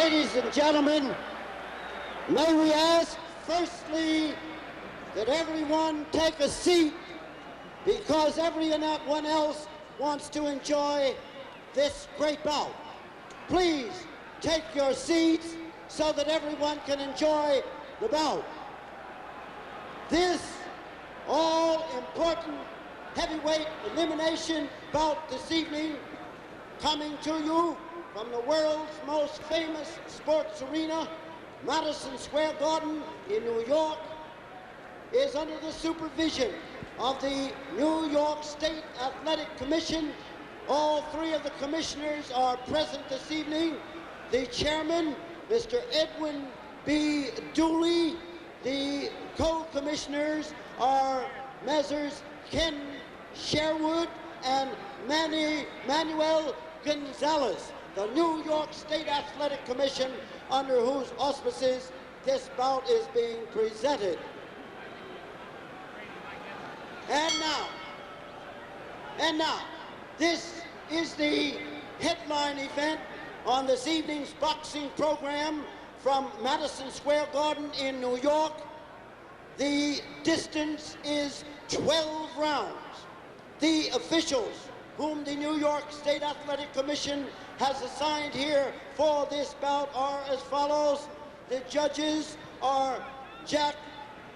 Ladies and gentlemen, may we ask firstly that everyone take a seat, because everyone else wants to enjoy this great bout. Please take your seats so that everyone can enjoy the bout. This all-important heavyweight elimination bout this evening, coming to you from the world's most famous sports arena, Madison Square Garden in New York, is under the supervision of the New York State Athletic Commission. All three of the commissioners are present this evening. The chairman, Mr. Edwin B. Dooley. The co-commissioners are Messrs. Ken Sherwood and Manuel Gonzalez. The New York State Athletic Commission, under whose auspices this bout is being presented. And now, this is the headline event on this evening's boxing program from Madison Square Garden in New York. The distance is 12 rounds. The officials whom the New York State Athletic Commission has assigned here for this bout are as follows. The judges are Jack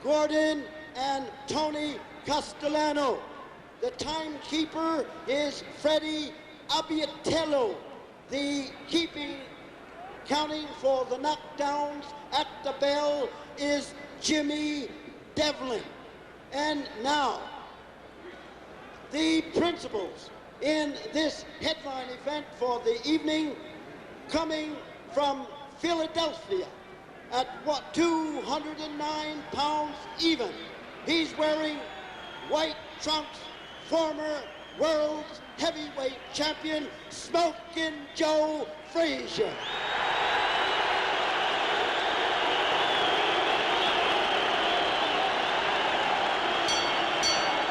Gordon and Tony Castellano. The timekeeper is Freddie Abbiatello. The counting for the knockdowns at the bell is Jimmy Devlin. And now, the principals in this headline event for the evening, coming from Philadelphia at 209 pounds even. He's wearing white trunks, former world's heavyweight champion, Smokin' Joe Frazier.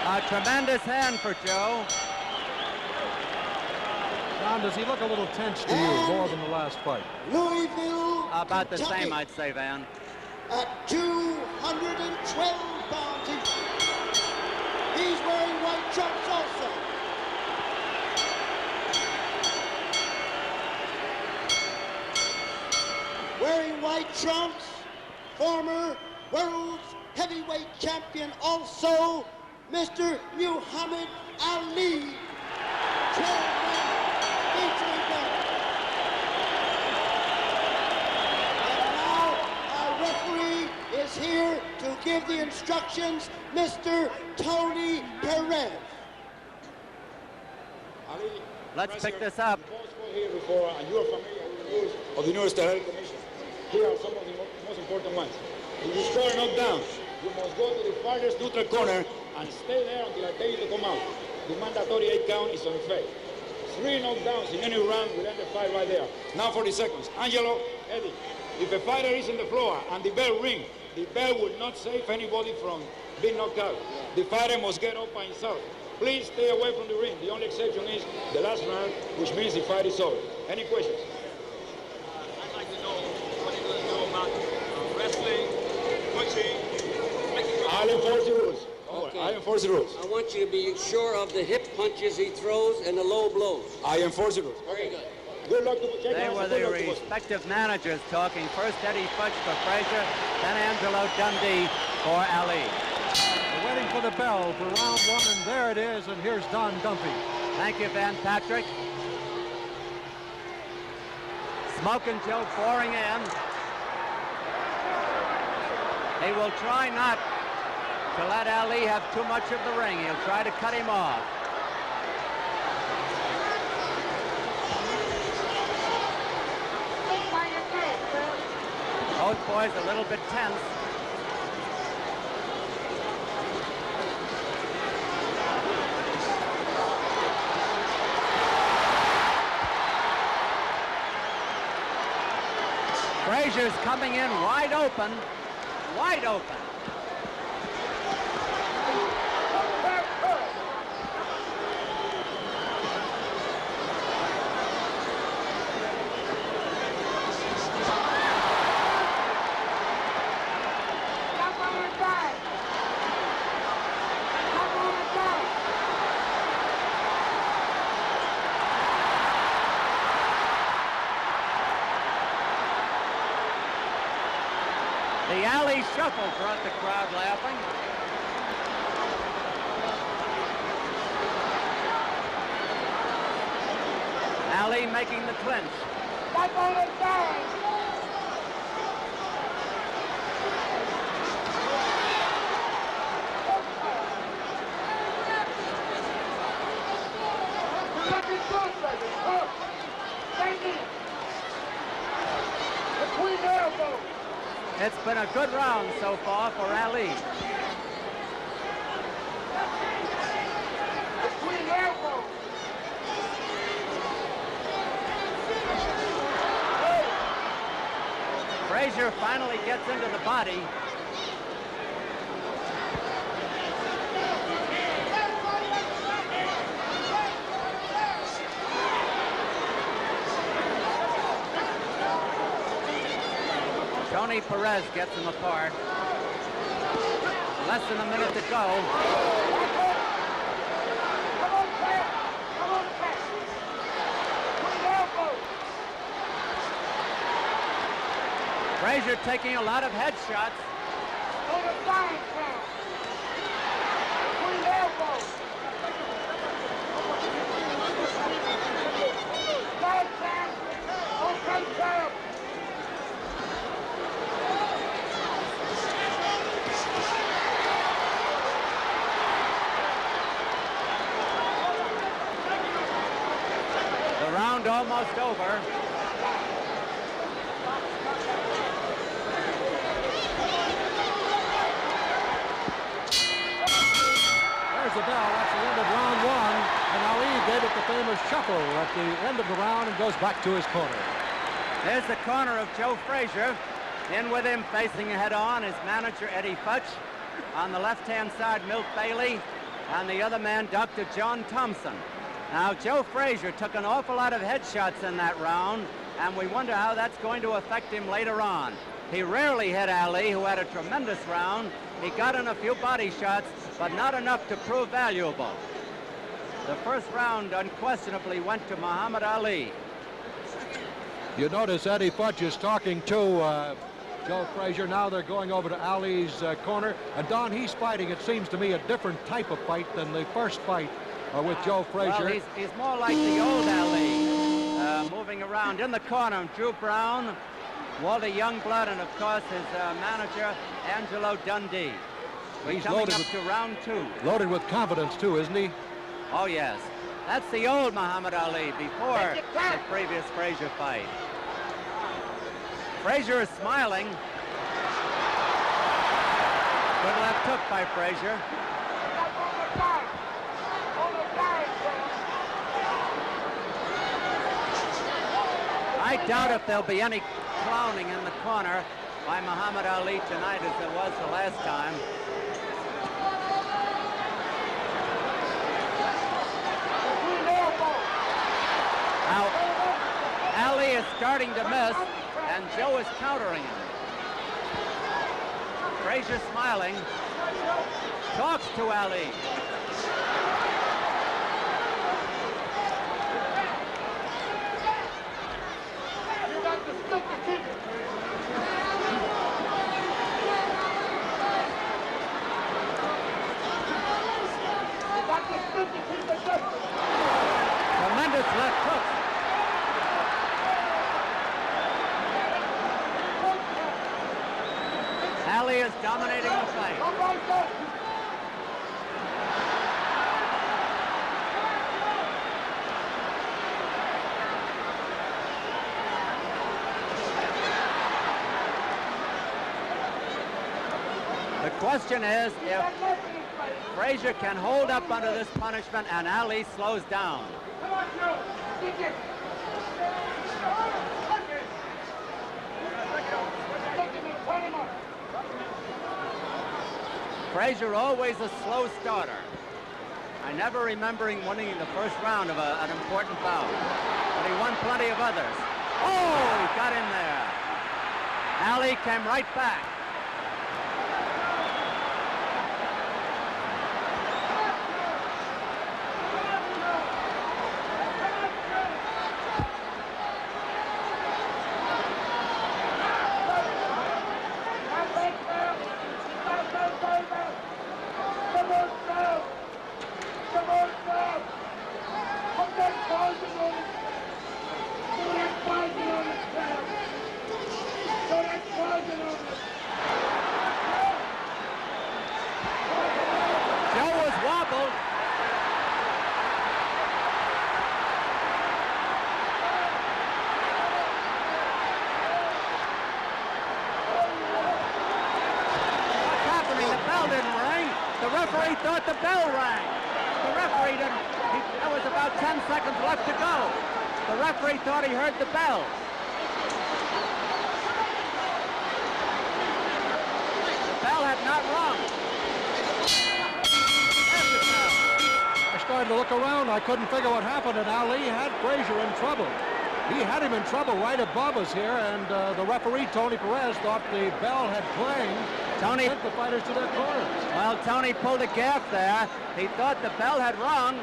A tremendous hand for Joe. John, does he look a little tense to you more than the last fight? Louisville, About the Kentucky, same, I'd say, Van. at 212 pounds each. He's wearing white trunks also. Wearing white trunks, former world's heavyweight champion also, Mr. Muhammad Ali. 12 rounds featuring them. And now our referee is here to give the instructions, Mr. Tony Perez. Ali, Let's pick this up. Here before, and you are familiar with the rules of the New York State Commission. Here are some of the most important ones. If you score a knockdown, you must go to the farthest neutral corner and stay there until I tell you to come out. The mandatory 8 count is on effect. 3 knockdowns in any round will end the fight right there. Now 40 seconds. Angelo, Eddie, if a fighter is on the floor and the bell rings, the bell will not save anybody from being knocked out. The fighter must get up by himself. Please stay away from the ring. The only exception is the last round, which means the fight is over. Any questions? I'd like to know what you're going to know about wrestling, punching, I'll enforce the rules. Okay. I enforce the rules. I want you to be sure of the hip punches he throws and the low blows. I enforce the rules. Very good. Good luck to check They out were the the good luck to us. respective managers talking. First Eddie Futch for Frazier, then Angelo Dundee for Ali. We're waiting for the bell for round 1, and there it is, and here's Don Dumpy. Thank you, Van Patrick. Smokin' Joe pouring in. He will try not to let Ali have too much of the ring. He'll try to cut him off. Both boys a little bit tense. Frazier's coming in wide open, wide open. shuffle brought the crowd laughing. Ali making the clinch. That's on the side. It's been a good round so far for Ali. Frazier finally gets into the body. Tony Perez gets him apart. Less than a minute to go. Frazier taking a lot of headshots. The round almost over. There's the bell. That's the end of round one. And Ali gave it the famous shuffle at the end of the round and goes back to his corner. There's the corner of Joe Frazier. In with him, facing head-on, is manager Eddie Futch. On the left-hand side, Milt Bailey. And the other man, Dr. John Thompson. Now, Joe Frazier took an awful lot of headshots in that round, and we wonder how that's going to affect him later on. He rarely hit Ali, who had a tremendous round. He got in a few body shots, but not enough to prove valuable. The first round unquestionably went to Muhammad Ali. You notice Eddie Futch is talking to Joe Frazier. Now they're going over to Ali's corner. And Don, he's fighting, it seems to me, a different type of fight than the first fight with Joe Frazier. Well, he's more like the old Ali, moving around in the corner. Drew Brown, Walter Youngblood, and of course his manager, Angelo Dundee. We're He's coming loaded up with, to round two. Loaded with confidence, too, isn't he? Oh, yes. That's the old Muhammad Ali before the previous Frazier fight. Frazier is smiling. Good left hook by Frazier. I doubt if there'll be any clowning in the corner by Muhammad Ali tonight as there was the last time. Now, Ali is starting to miss, and Joe is countering him. Frazier smiling, talks to Ali. Tremendous left hook. Ali is dominating the fight. The question is if Frazier can hold up under this punishment and Ali slows down. Frazier always a slow starter. I never remember him winning the first round of an important bout, but he won plenty of others. Oh, he got in there. Ali came right back. referee thought the bell rang. The referee didn't. There was about 10 seconds left to go. The referee thought he heard the bell. The bell had not rung. There's the bell. I started to look around. I couldn't figure what happened, and Ali had Frazier in trouble. He had him in trouble right above us here, and the referee, Tony Perez, thought the bell had clanged. Tony sent the fighters to their corners. Well, Tony pulled a gaffe there. He thought the bell had rung,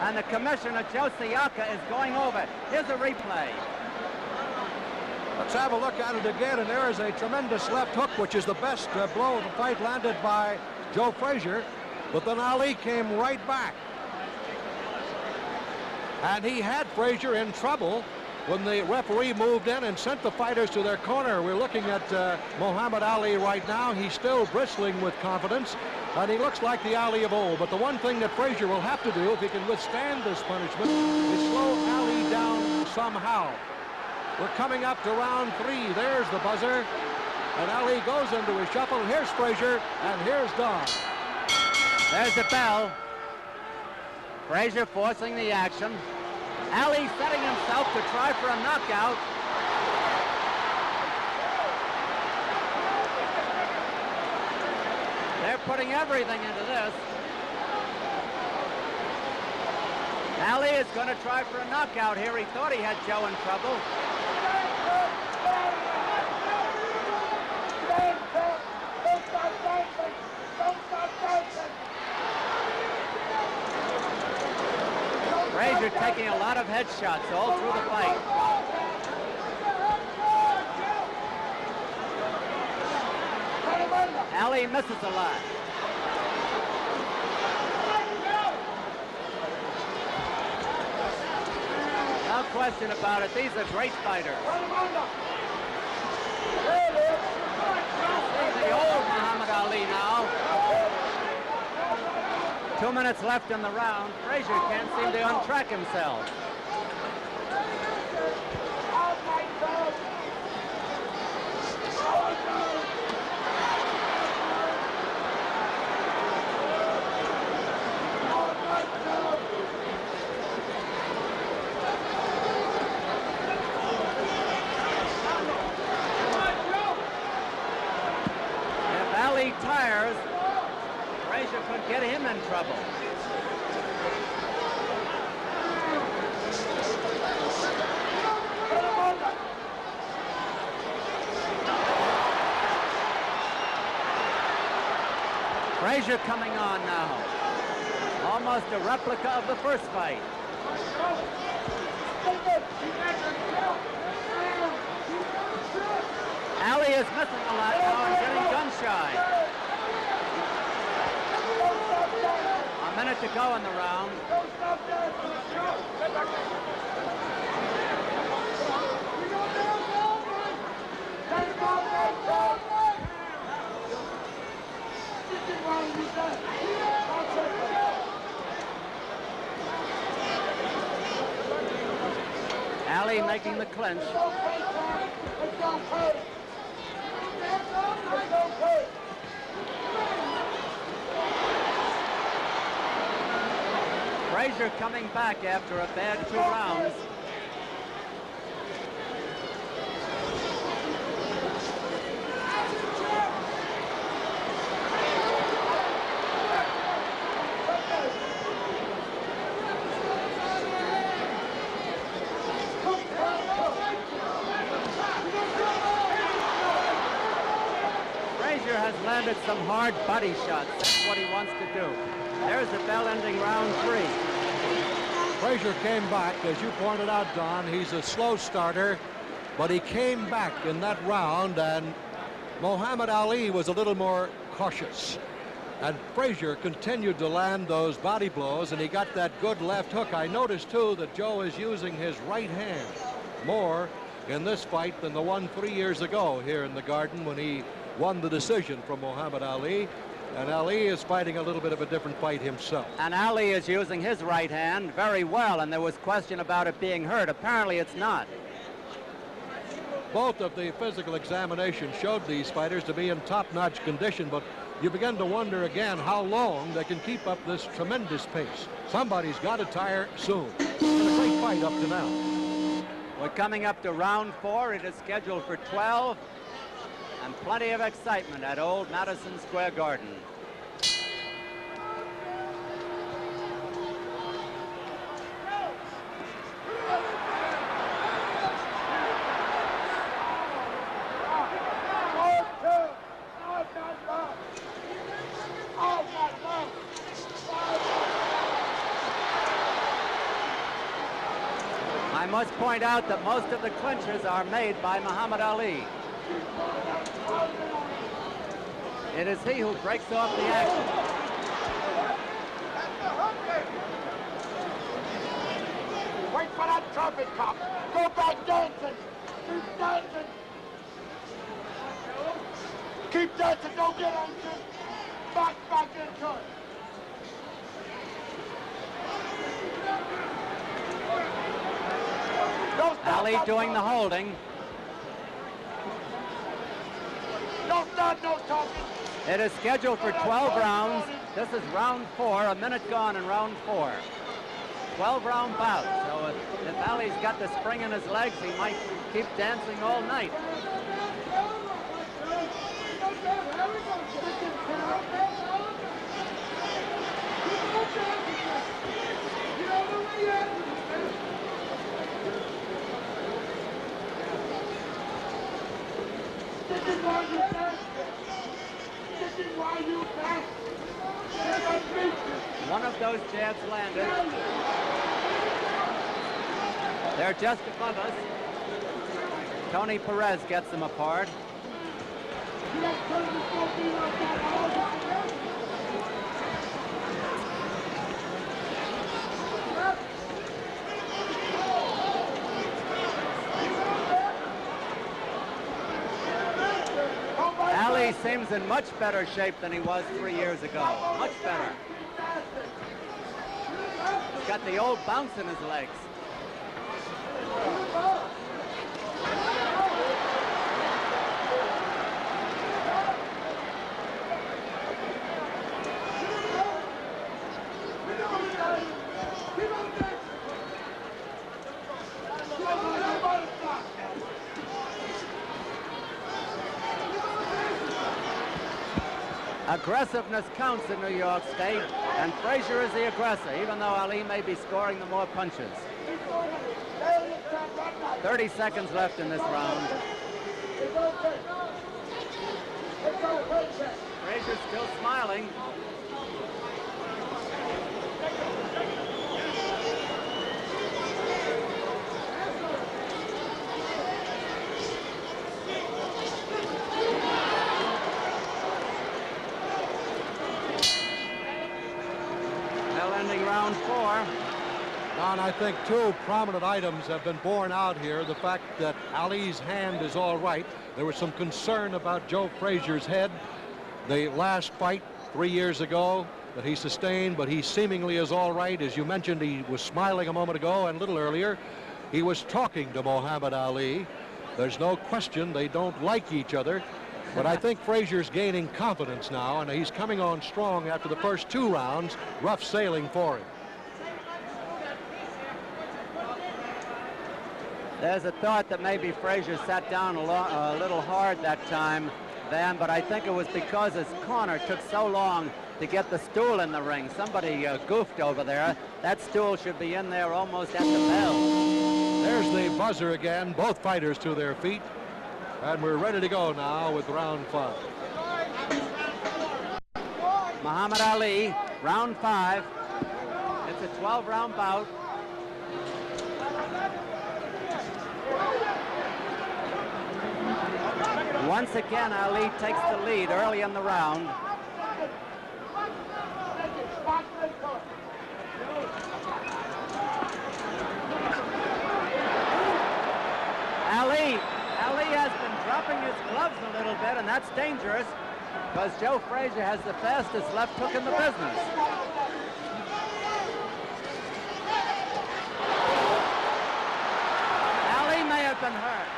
and the commissioner, Joe Siaka, is going over. Here's a replay. Let's have a look at it again, and there is a tremendous left hook, which is the best blow of the fight landed by Joe Frazier, but then Ali came right back. And he had Frazier in trouble when the referee moved in and sent the fighters to their corner. We're looking at Muhammad Ali right now. He's still bristling with confidence, and he looks like the Ali of old. But the one thing that Frazier will have to do, if he can withstand this punishment, is slow Ali down somehow. We're coming up to round 3. There's the buzzer, and Ali goes into his shuffle. Here's Frazier, and here's Don. There's the bell. Frazier forcing the action. Ali setting himself to try for a knockout. They're putting everything into this. Ali is going to try for a knockout here. He thought he had Joe in trouble. Frazier taking a lot of headshots all through the fight. Ali misses a lot. No question about it. These are great fighters. This is the old Muhammad Ali now. 2 minutes left in the round. Frazier can't seem to untrack himself. If Ali tires, Frazier could get him in trouble. Frazier coming on now. Almost a replica of the first fight. Ali is missing a lot now and getting gun shy. A minute to go in the round. Ali making the clinch. Frazier coming back after a bad 2 rounds. Frazier has landed some hard body shots. That's what he wants to do. There's the bell ending round 3. Frazier came back, as you pointed out, Don. He's a slow starter, but he came back in that round, and Muhammad Ali was a little more cautious. And Frazier continued to land those body blows, and he got that good left hook. I noticed, too, that Joe is using his right hand more in this fight than the one 3 years ago here in the Garden when he won the decision from Muhammad Ali. And Ali is fighting a little bit of a different fight himself. And Ali is using his right hand very well, and there was question about it being hurt. Apparently it's not. Both of the physical examinations showed these fighters to be in top-notch condition, but you begin to wonder again how long they can keep up this tremendous pace. Somebody's got to tire soon. It's been a great fight up to now. We're coming up to round 4. It is scheduled for 12, and plenty of excitement at old Madison Square Garden. I must point out that most of the clinches are made by Muhammad Ali. It is he who breaks off the action. Wait for that trumpet cop. Go back dancing. Keep dancing. Keep dancing. Don't get anxious. Back into it. Ali doing the holding. No start, no talking. It is scheduled for 12 rounds. This is round 4, a minute gone in round 4. 12-round bout. So if Ali's got the spring in his legs, he might keep dancing all night. One of those jabs landed. They're just above us. Tony Perez gets them apart. Ali seems in much better shape than he was 3 years ago. Much better. He's got the old bounce in his legs. Aggressiveness counts in New York State, and Frazier is the aggressor, even though Ali may be scoring the more punches. 30 seconds left in this round. Frazier's still smiling. Round 4. Don, I think 2 prominent items have been borne out here. The fact that Ali's hand is all right. There was some concern about Joe Frazier's head. The last fight 3 years ago that he sustained, but he seemingly is all right. As you mentioned, he was smiling a moment ago, and a little earlier, he was talking to Muhammad Ali. There's no question they don't like each other. But I think Frazier's gaining confidence now, and he's coming on strong after the first 2 rounds. Rough sailing for him. There's a thought that maybe Frazier sat down a little hard that time, Van, but I think it was because his corner took so long to get the stool in the ring. Somebody goofed over there. That stool should be in there almost at the bell. There's the buzzer again. Both fighters to their feet. And we're ready to go now with round 5. Muhammad Ali, round 5. It's a 12-round bout. Once again, Ali takes the lead early in the round. Ali has been dropping his gloves a little bit, and that's dangerous because Joe Frazier has the fastest left hook in the business. Ali may have been hurt.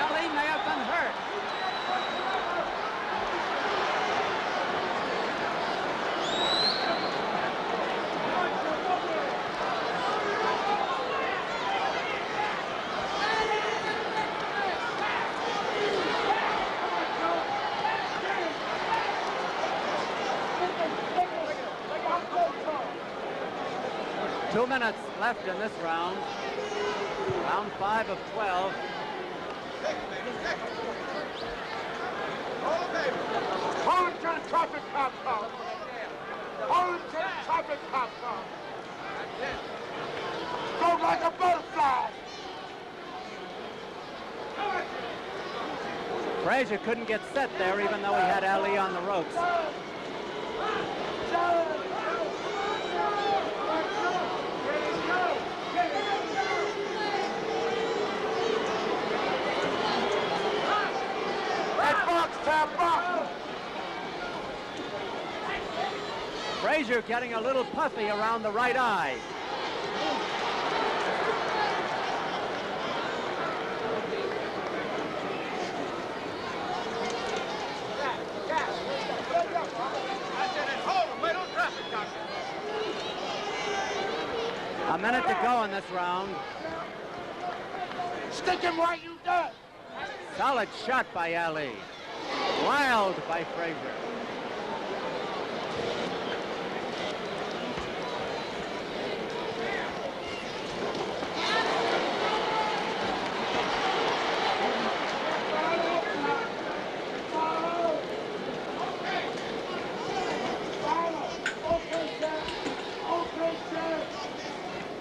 Ali may have been hurt. 2 minutes left in this round. Round 5 of 12. Hold it till the traffic cop comes. Hold it till the traffic cop comes. Go like a butterfly. Frazier couldn't get set there, even though he had Ali on the ropes. Frazier getting a little puffy around the right eye. A minute to go in this round. Stick him while you done. Solid shot by Ali. Wild by Frazier.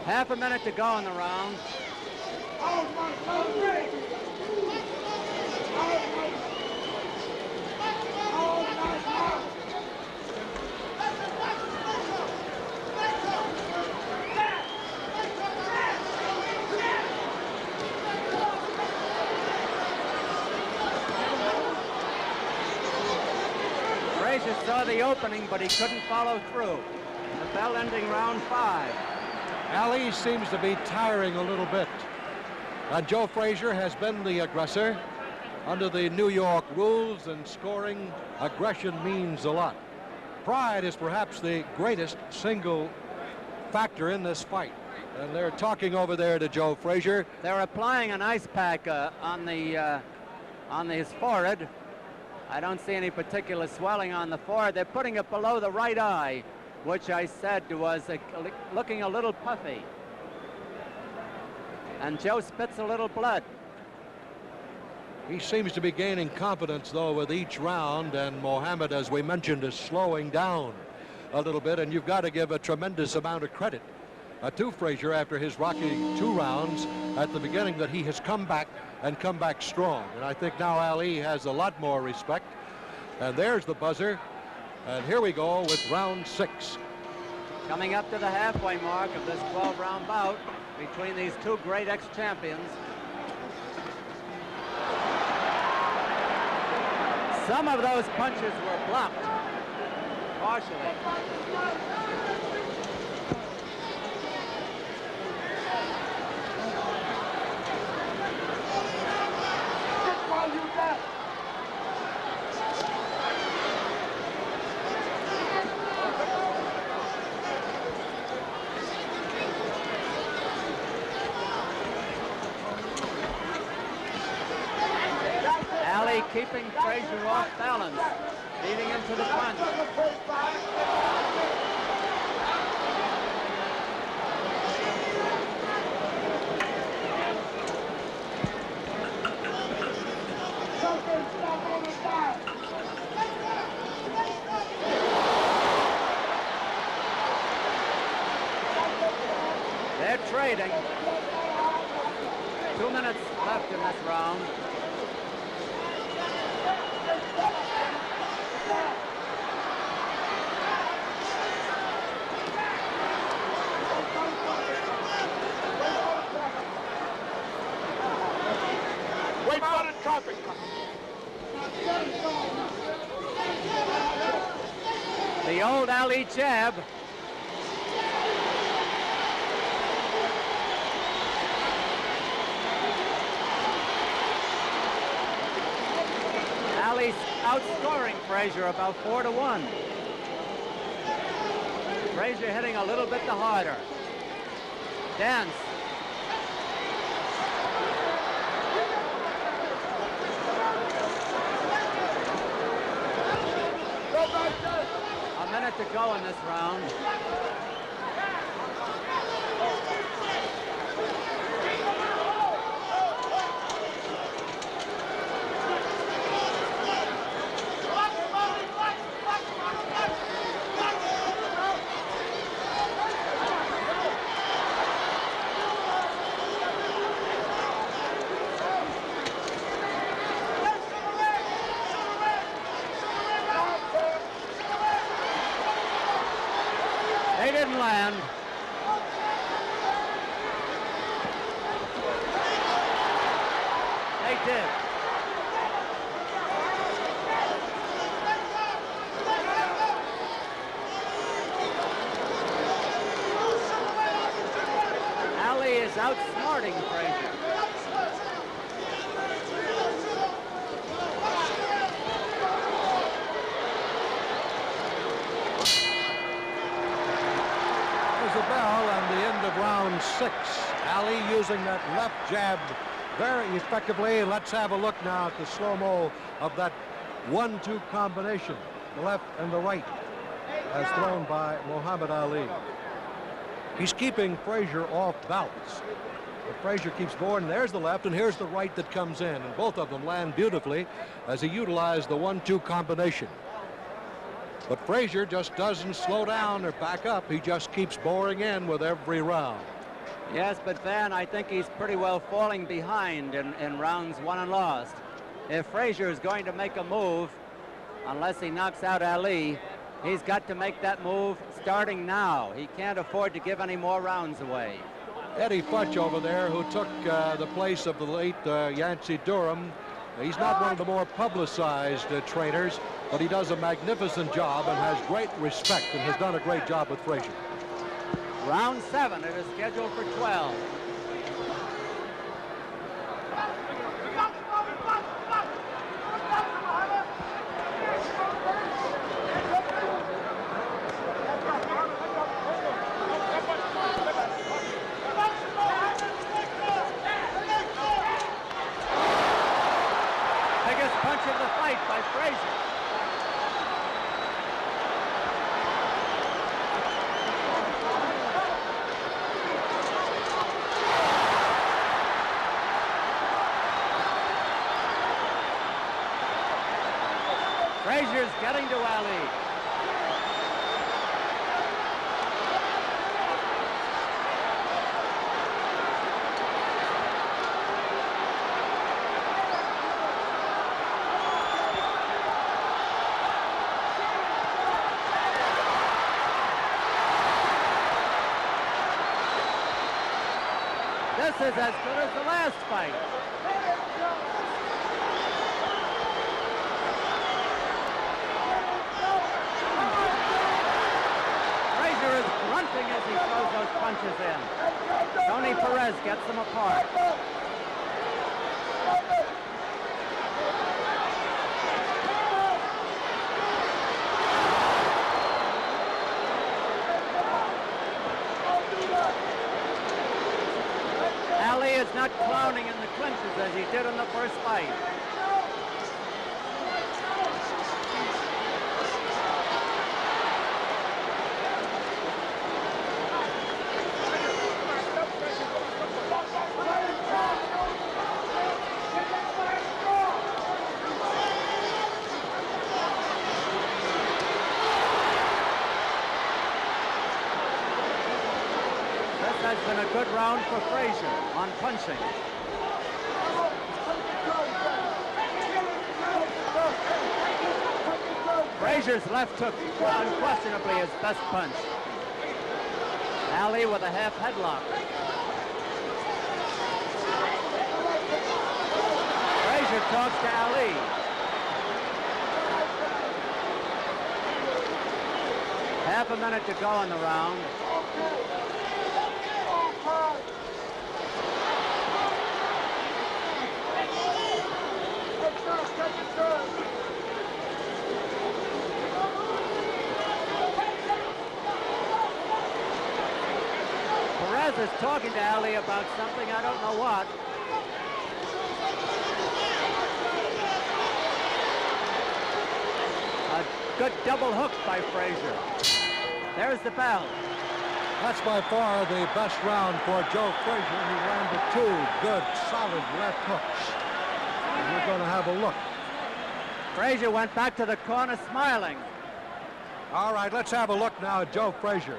Half a minute to go in the round. Frazier saw the opening, but he couldn't follow through. The bell ending round 5. Ali seems to be tiring a little bit. And Joe Frazier has been the aggressor. Under the New York rules and scoring, aggression means a lot. Pride is perhaps the greatest single factor in this fight. And they're talking over there to Joe Frazier. They're applying an ice pack on his forehead. I don't see any particular swelling on the forehead. They're putting it below the right eye, which I said was looking a little puffy. And Joe spits a little blood. He seems to be gaining confidence, though, with each round, and Mohammed, as we mentioned, is slowing down a little bit, and you've got to give a tremendous amount of credit to Frazier after his rocky 2 rounds at the beginning, that he has come back and come back strong. And I think now Ali has a lot more respect. And there's the buzzer. And here we go with round 6. Coming up to the halfway mark of this 12-round bout between these two great ex-champions. Some of those punches were blocked, partially. Ali keeping Frazier off balance, leading him to the punch. They're trading. 2 minutes left in this round. Wait for the traffic. The old Ali jab. Ali's outscoring Frazier about 4-1. Frazier hitting a little bit the harder. Dance. A minute to go in this round. They didn't land. They did. Ali is outsmarting Frazier. There's a bell and the end of round 6. Ali using that left jab very effectively. Let's have a look now at the slow-mo of that 1-2 combination, the left and the right, as thrown by Muhammad Ali. He's keeping Frazier off balance. But Frazier keeps boring. There's the left, and here's the right that comes in. And both of them land beautifully as he utilized the 1-2 combination. But Frazier just doesn't slow down or back up. He just keeps boring in with every round. Yes, but Van, I think he's pretty well falling behind in rounds won and lost. If Frazier is going to make a move, unless he knocks out Ali, he's got to make that move starting now. He can't afford to give any more rounds away. Eddie Futch over there, who took the place of the late Yancey Durham. He's not one of the more publicized trainers, but he does a magnificent job and has great respect and has done a great job with Frazier. Round 7, it is scheduled for 12. Biggest punch of the fight by Frazier. Frazier's getting to Ali. This is as good as the last fight. Frazier is grunting as he throws those punches in. Tony Perez gets them apart. Ali is not clowning in the clinches as he did in the first fight. This has been a good round for Frazier on punching. Frazier's left hook unquestionably his best punch. Ali with a half headlock. Frazier talks to Ali. Half a minute to go in the round. Perez is talking to Ali about something, I don't know what. A good double hook by Frazier. There's the bell. That's by far the best round for Joe Frazier. He landed 2 good, solid left hooks. And we're going to have a look. Frazier went back to the corner smiling. All right, let's have a look now at Joe Frazier.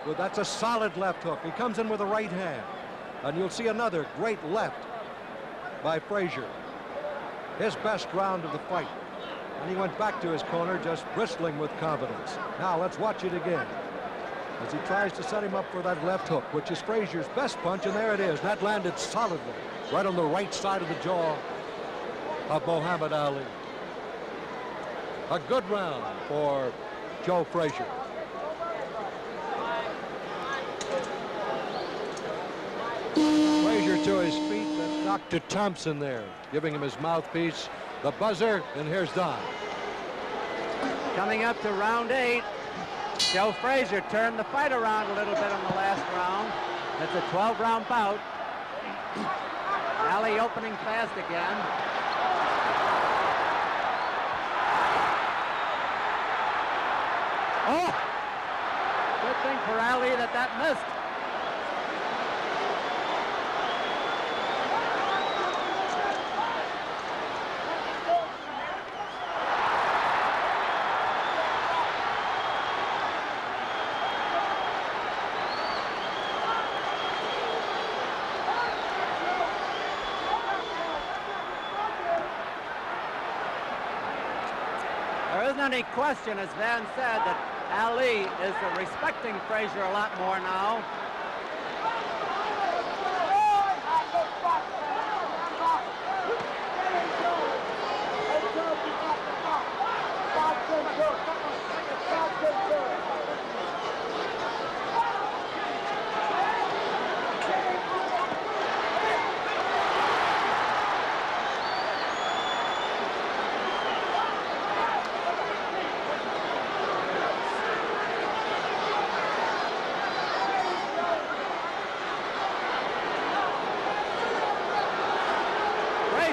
Well, that's a solid left hook. He comes in with a right hand. And you'll see another great left by Frazier. His best round of the fight. And he went back to his corner just bristling with confidence. Now let's watch it again as he tries to set him up for that left hook, which is Frazier's best punch, and there it is. That landed solidly right on the right side of the jaw of Muhammad Ali. A good round for Joe Frazier. Frazier to his feet, and Dr. Thompson there, giving him his mouthpiece, the buzzer, and here's Don. Coming up to round 8, Joe Frazier turned the fight around a little bit in the last round. It's a 12-round bout. Ali opening fast again. Oh! Good thing for Ali that missed. There isn't any question, as Van said, that Ali is respecting Frazier a lot more now.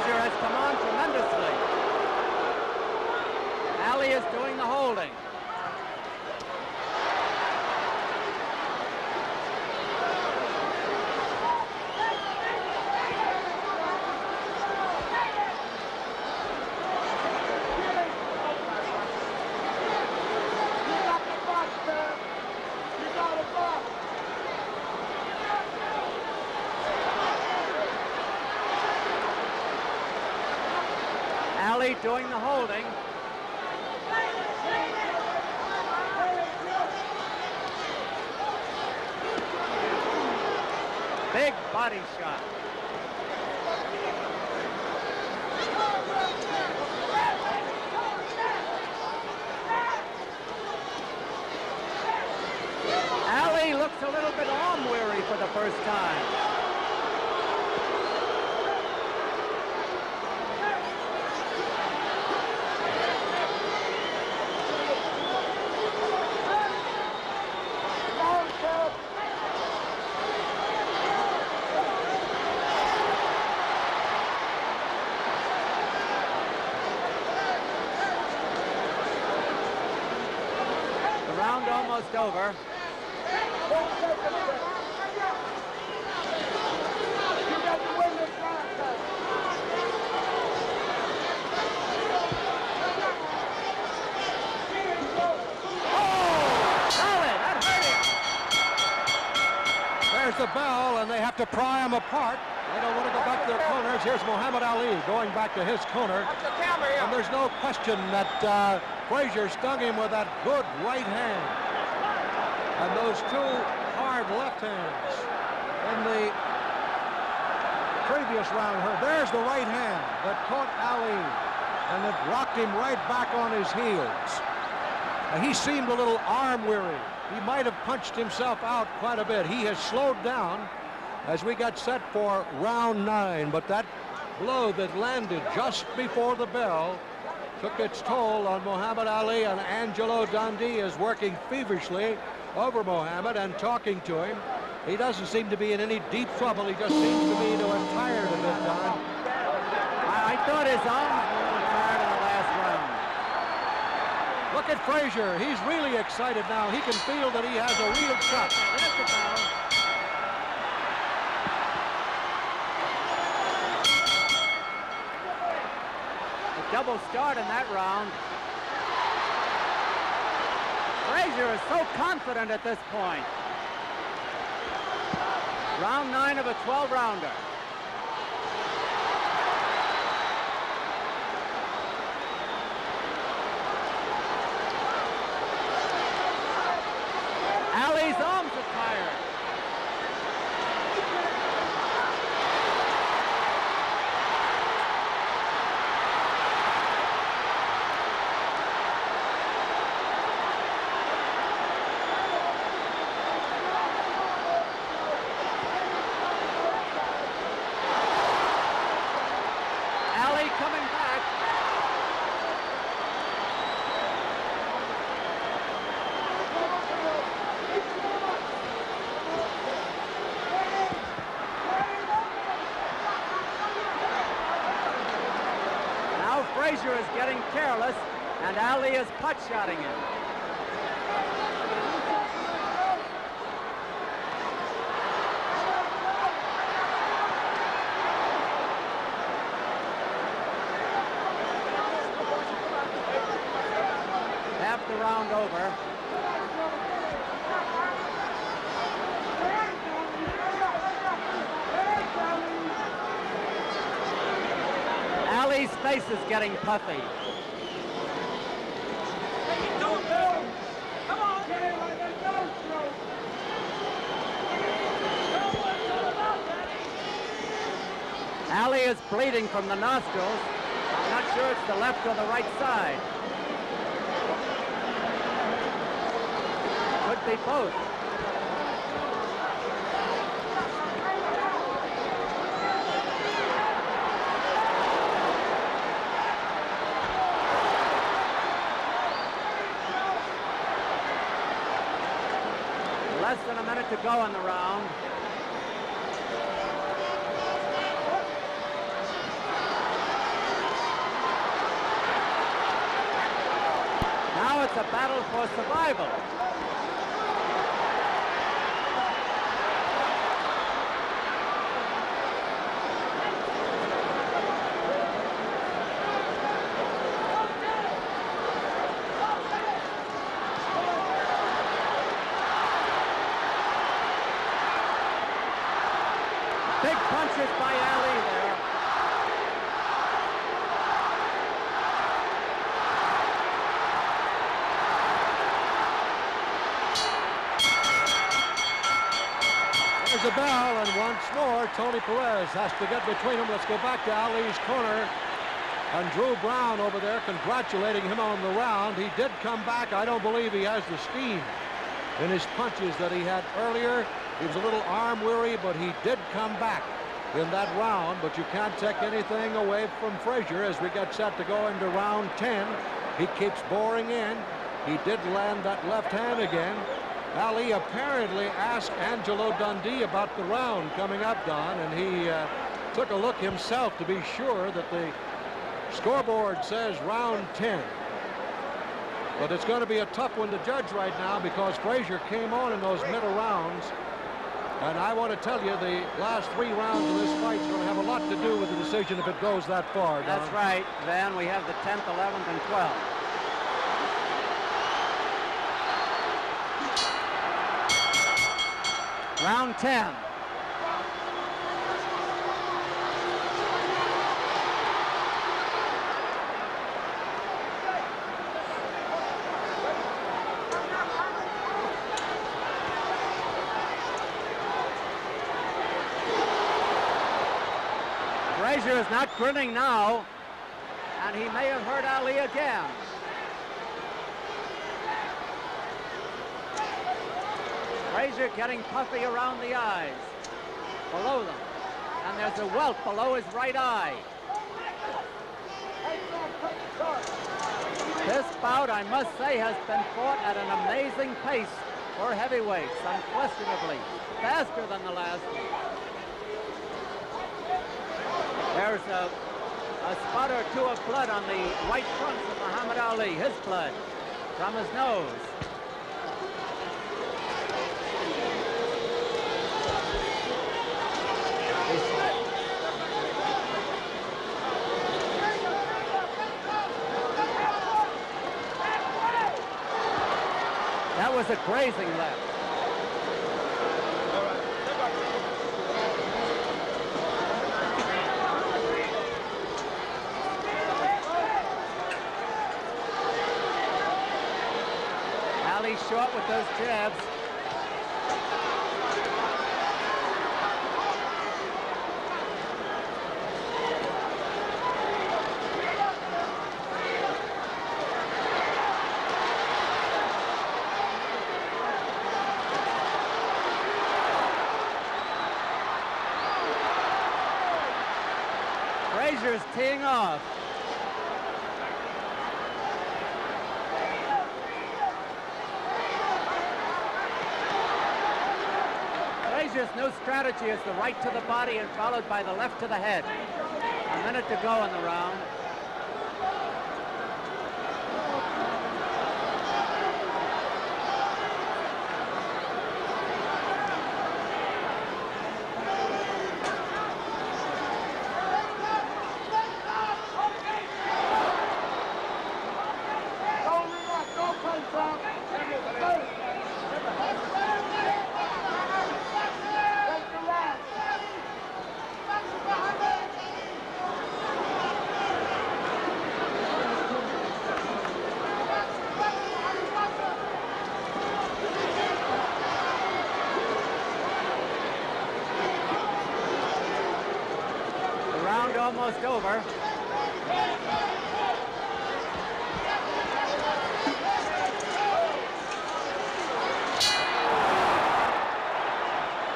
Has come on tremendously. Ali is doing the holding. Ali doing the holding. Big body shot. Ali looks a little bit arm weary for the first time. Round almost over. There's the bell, and they have to pry them apart. They don't want to go back to their corners. Here's Muhammad Ali going back to his corner. And there's no question that Frazier stung him with that good right hand. And those 2 hard left hands in the previous round. There's the right hand that caught Ali, and it rocked him right back on his heels. He seemed a little arm weary. He might have punched himself out quite a bit. He has slowed down as we got set for round 9, but that blow that landed just before the bell took its toll on Muhammad Ali, and Angelo Dundee is working feverishly over Muhammad and talking to him. He doesn't seem to be in any deep trouble. He just seems to be tired a bit, Don. I thought his arms were tired in the last round. Look at Frazier. He's really excited now. He can feel that he has a real shot. There's the bell. A double start in that round. Frazier is so confident at this point. Round 9 of a 12-rounder. Ali's arms are tired. Ali coming back. Now Frazier is getting careless, and Ali is putt-shotting him. Half the round over. Ali's face is getting puffy. Ali is bleeding from the nostrils. I'm not sure it's the left or the right side. Could be both. Less than a minute to go in the round. Now it's a battle for survival. Big punches by Ali there. There's a bell, and once more, Tony Perez has to get between them. Let's go back to Ali's corner. And Drew Brown over there congratulating him on the round. He did come back. I don't believe he has the steam in his punches that he had earlier. He was a little arm weary, but he did come back in that round. But you can't take anything away from Frazier as we get set to go into round 10. He keeps boring in. He did land that left hand again. Ali apparently asked Angelo Dundee about the round coming up, Don, and he took a look himself to be sure that the scoreboard says round 10. But it's going to be a tough one to judge right now because Frazier came on in those middle rounds. And I want to tell you, the last 3 rounds of this fight is going to have a lot to do with the decision if it goes that far, Don. That's right. Then we have the 10th, 11th, and 12th. Round 10. Frazier is not grinning now, and he may have hurt Ali again. Frazier getting puffy around the eyes, below them, and there's a welt below his right eye. This bout, I must say, has been fought at an amazing pace for heavyweights, unquestionably, faster than the last one. There's a spot or two of blood on the white trunks of Muhammad Ali, his blood. from his nose. That was a grazing left. Ali short with those jabs. Frazier's teeing off. Frazier's new strategy is the right to the body and followed by the left to the head. A minute to go in the round. Almost over.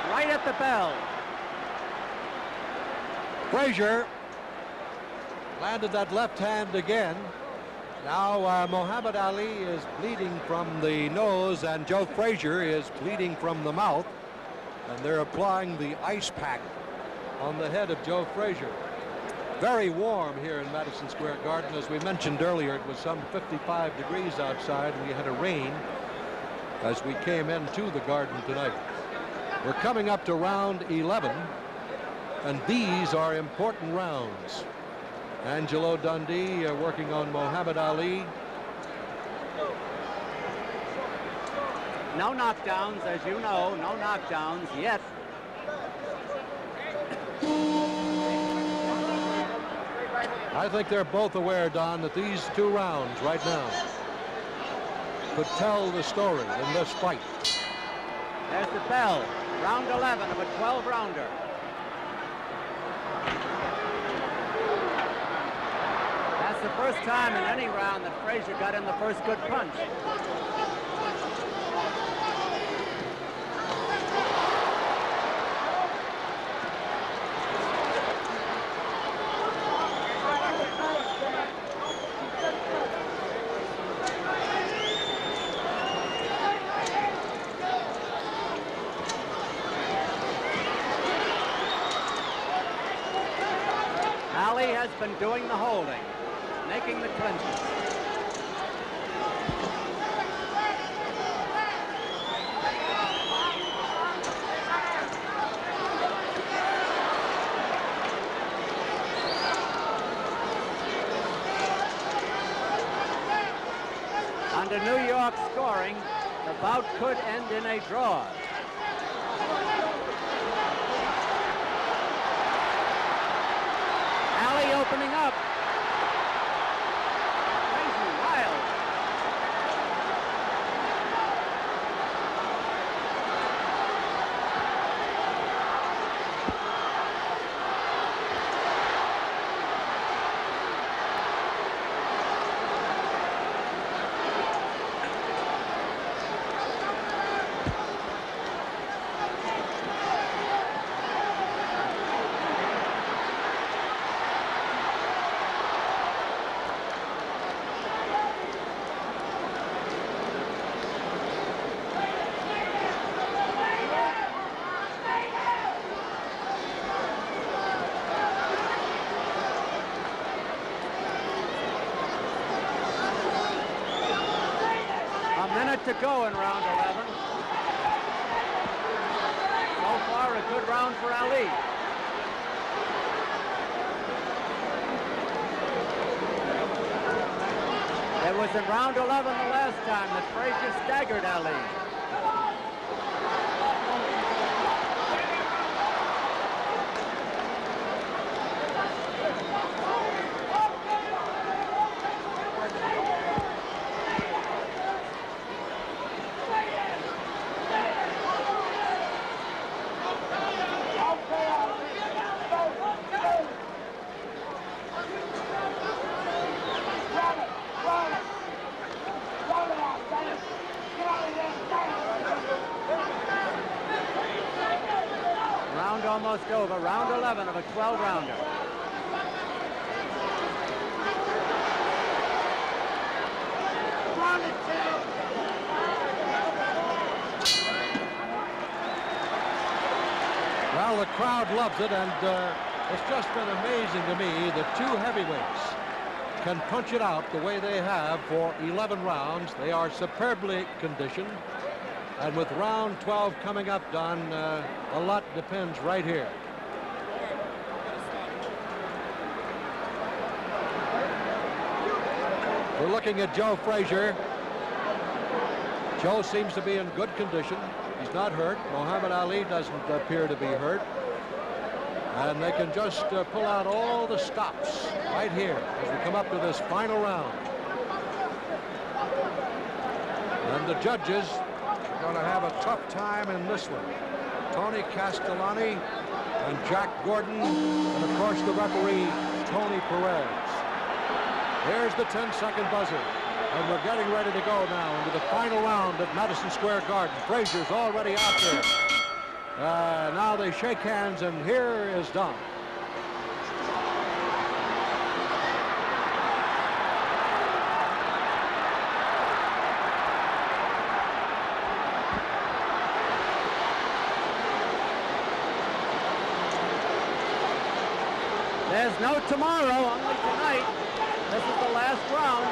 Right at the bell. Frazier landed that left hand again. Now Muhammad Ali is bleeding from the nose and Joe Frazier is bleeding from the mouth, and they're applying the ice pack on the head of Joe Frazier. Very warm here in Madison Square Garden. As we mentioned earlier, it was some 55 degrees outside. We had a rain as we came into the garden tonight. We're coming up to round 11, and these are important rounds. Angelo Dundee working on Muhammad Ali. No knockdowns, as you know, no knockdowns yet. I think they're both aware, Don, that these two rounds right now could tell the story in this fight. There's the bell. Round 11 of a 12-rounder. That's the first time in any round that Frazier got in the first good punch. Ali has been doing the holding, making the clinches. Under New York scoring, the bout could end in a draw. Ali opening up. Crazy, wild. to go in round 11. So far, a good round for Ali. It was in round 11 the last time that Frazier staggered Ali. Round almost over, round 11 of a 12-rounder. Well, the crowd loves it, and it's just been amazing to me that two heavyweights can punch it out the way they have for 11 rounds. They are superbly conditioned. And with round 12 coming up, Don, a lot depends right here. We're looking at Joe Frazier. Joe seems to be in good condition. He's not hurt. Muhammad Ali doesn't appear to be hurt. And they can just pull out all the stops right here as we come up to this final round. And the judges are going to have a tough time in this one. Tony Castellani and Jack Gordon, and of course the referee, Tony Perez. Here's the 10-second buzzer. And we're getting ready to go now into the final round at Madison Square Garden. Frazier's already out there. Now they shake hands, and here is Don. There's no tomorrow, only tonight. This is the last round.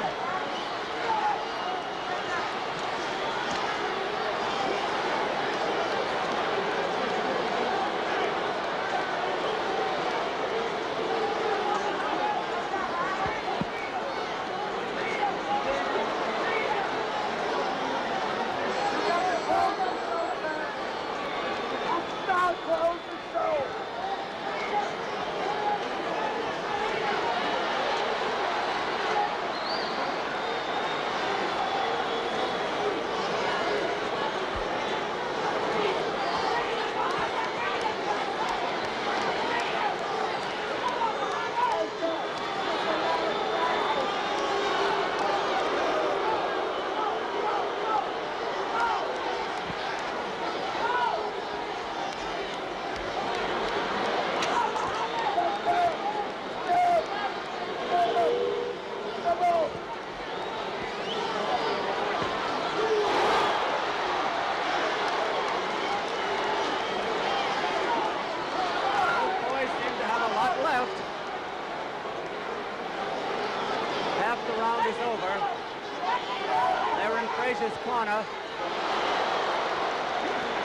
Frazier's corner.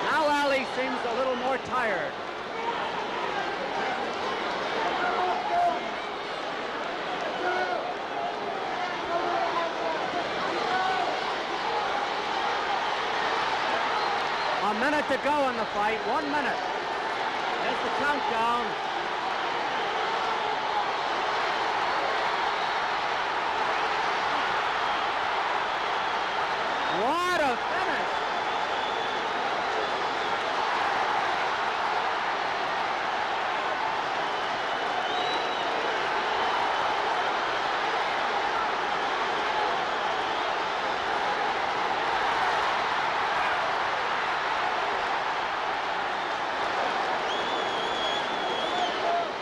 Now Ali seems a little more tired. A minute to go in the fight, 1 minute. There's the countdown. What a finish!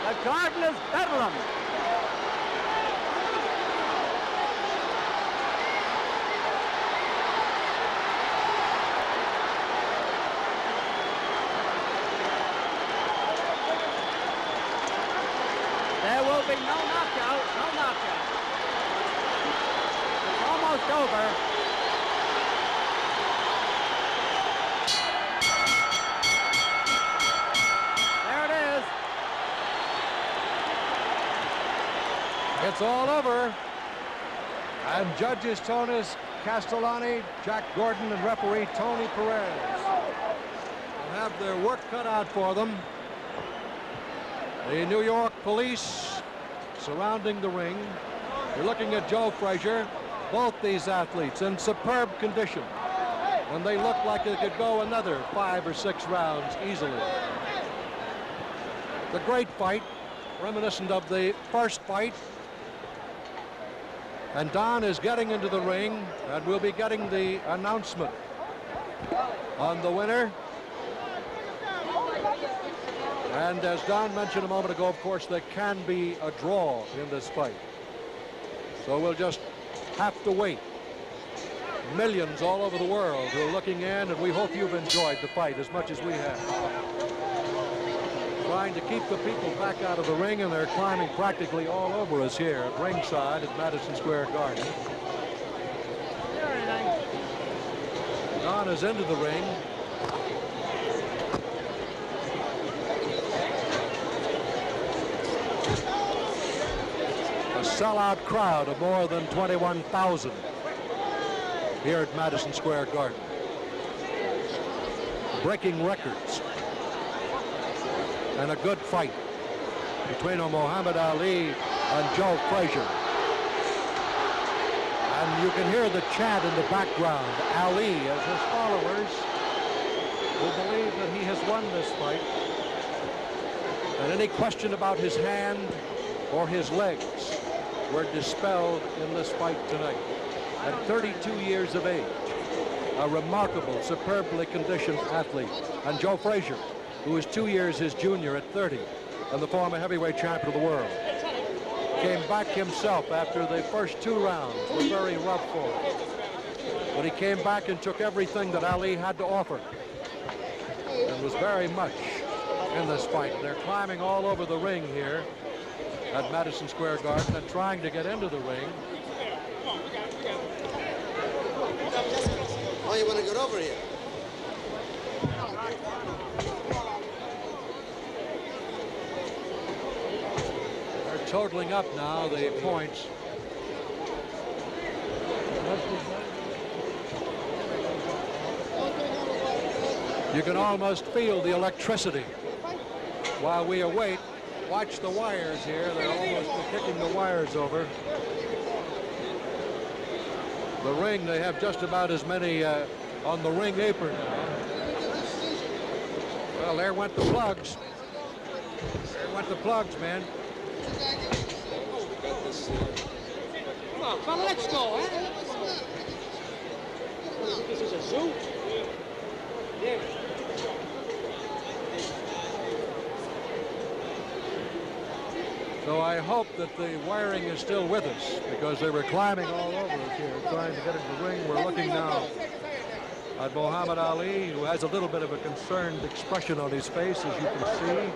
The Garden is bedlam. There will be no knockout, no knockout. It's almost over. It's all over. And judges Tonis Castellani, Jack Gordon, and referee Tony Perez will have their work cut out for them. The New York police surrounding the ring. We're looking at Joe Frazier. Both these athletes in superb condition, and they look like they could go another 5 or 6 rounds easily. The great fight, reminiscent of the first fight. And Don is getting into the ring, and we'll be getting the announcement on the winner. And as Don mentioned a moment ago, of course, there can be a draw in this fight. So we'll just have to wait. Millions all over the world who are looking in, and we hope you've enjoyed the fight as much as we have. Trying to keep the people back out of the ring, and they're climbing practically all over us here at ringside at Madison Square Garden. Don is into the ring. A sellout crowd of more than 21,000 here at Madison Square Garden. Breaking records. And a good fight between Muhammad Ali and Joe Frazier. And you can hear the chant in the background. Ali, as his followers, will believe that he has won this fight. And any question about his hand or his legs were dispelled in this fight tonight. At 32 years of age, a remarkable, superbly conditioned athlete. And Joe Frazier, who is 2 years his junior at 30, and the former heavyweight champion of the world, came back himself after the first 2 rounds were very rough for him. But he came back and took everything that Ali had to offer, and was very much in this fight. They're climbing all over the ring here at Madison Square Garden and trying to get into the ring. Oh, you want to get over here? They're totaling up now the points. You can almost feel the electricity while we await. Watch the wires here. They're almost kicking the wires over. The ring, they have just about as many on the ring apron now. Well, there went the plugs. There went the plugs, man. Come on, fella, let's go, huh? This is a zoo. Yeah. So I hope that the wiring is still with us, because they were climbing all over us here, trying to get into the ring. We're looking now at Muhammad Ali, who has a little bit of a concerned expression on his face, as you can see.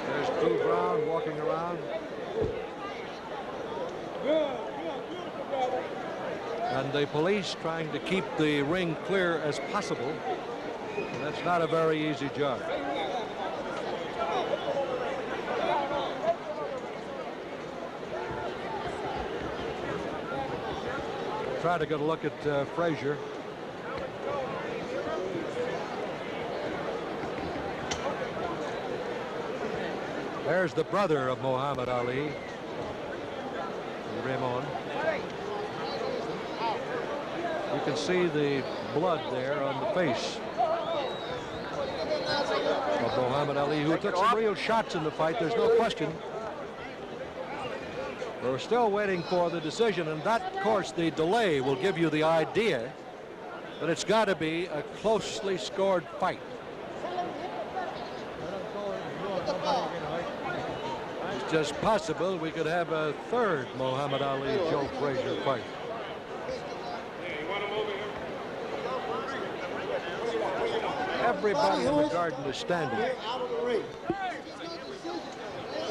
There's Drew Brown walking around. And the police trying to keep the ring clear as possible. And that's not a very easy job. Try to get a look at Frazier. There's the brother of Muhammad Ali, Raymond. You can see the blood there on the face of Muhammad Ali, who took some real shots in the fight. There's no question. We're still waiting for the decision, and that, of course, the delay will give you the idea that it's got to be a closely scored fight. It's just possible we could have a third Muhammad Ali-Joe Frazier fight. Everybody in the garden is standing.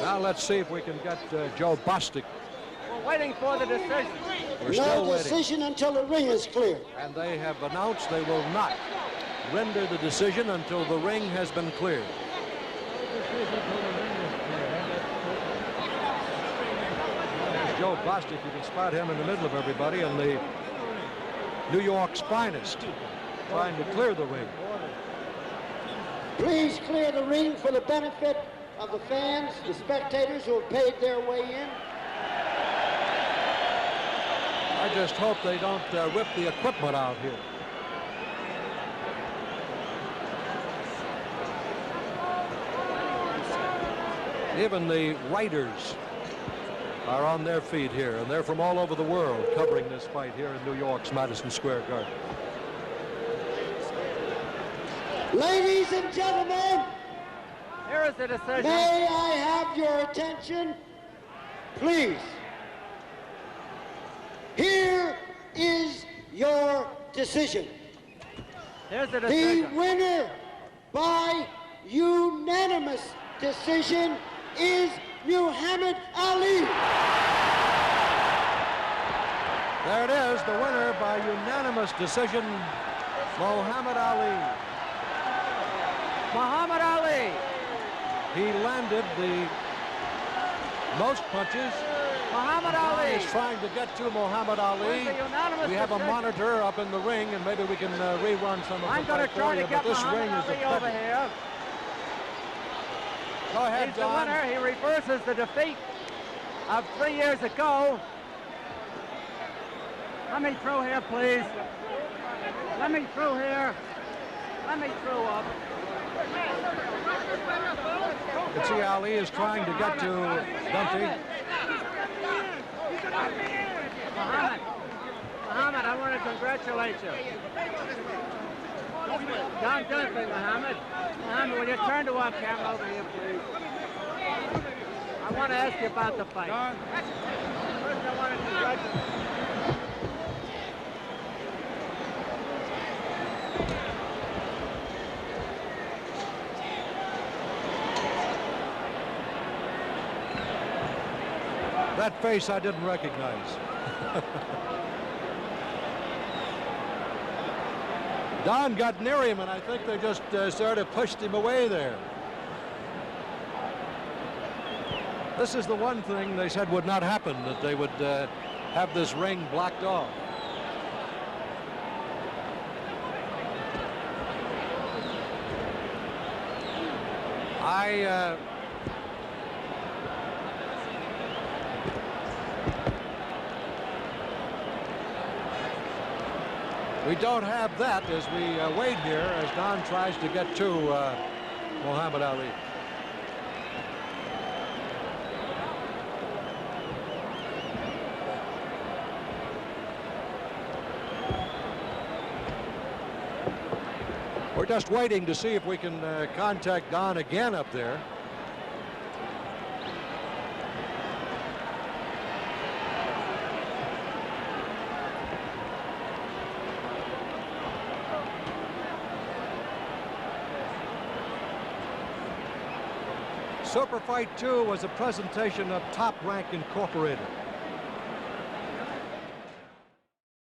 Now let's see if we can get Joe Bostic. We're waiting for the decision. We're still No waiting. decision until the ring is clear. And they have announced they will not render the decision until the ring has been cleared. Joe Bostic. You can spot him in the middle of everybody, and the New York's finest, trying to clear the ring. Please clear the ring for the benefit of the fans, the spectators who have paid their way in. I just hope they don't whip the equipment out here. Even the writers are on their feet here, and they're from all over the world covering this fight here in New York's Madison Square Garden. Ladies and gentlemen, Here is the decision. may I have your attention, please? Here is your decision. Here's the The decision. winner by unanimous decision is Muhammad Ali. There it is, the winner by unanimous decision, Muhammad Ali. Muhammad Ali. He landed the most punches. Muhammad Ali. He's trying to get to Muhammad Ali. With a unanimous We have a decision. monitor up in the ring, and maybe we can rerun some of I'm the going to fight for try you, to but get this ring Muhammad is Ali a over here. Go ahead, He's the John. winner. He reverses the defeat of 3 years ago. Let me through here, please. Let me through here. Let me through up. You can see Ali is trying to get to Dunphy. Muhammad, I want to congratulate you. Don't do anything, Muhammad. Muhammad, will you turn to our camera over here, please? I want to ask you about the fight. First, I want to congratulate. That face I didn't recognize. Don got near him, and I think they just sort of pushed him away there. This is the one thing they said would not happen, that they would have this ring blocked off. We don't have that as we wait here as Don tries to get to Muhammad Ali. We're just waiting to see if we can contact Don again up there. Super Fight 2 was a presentation of Top Rank Incorporated.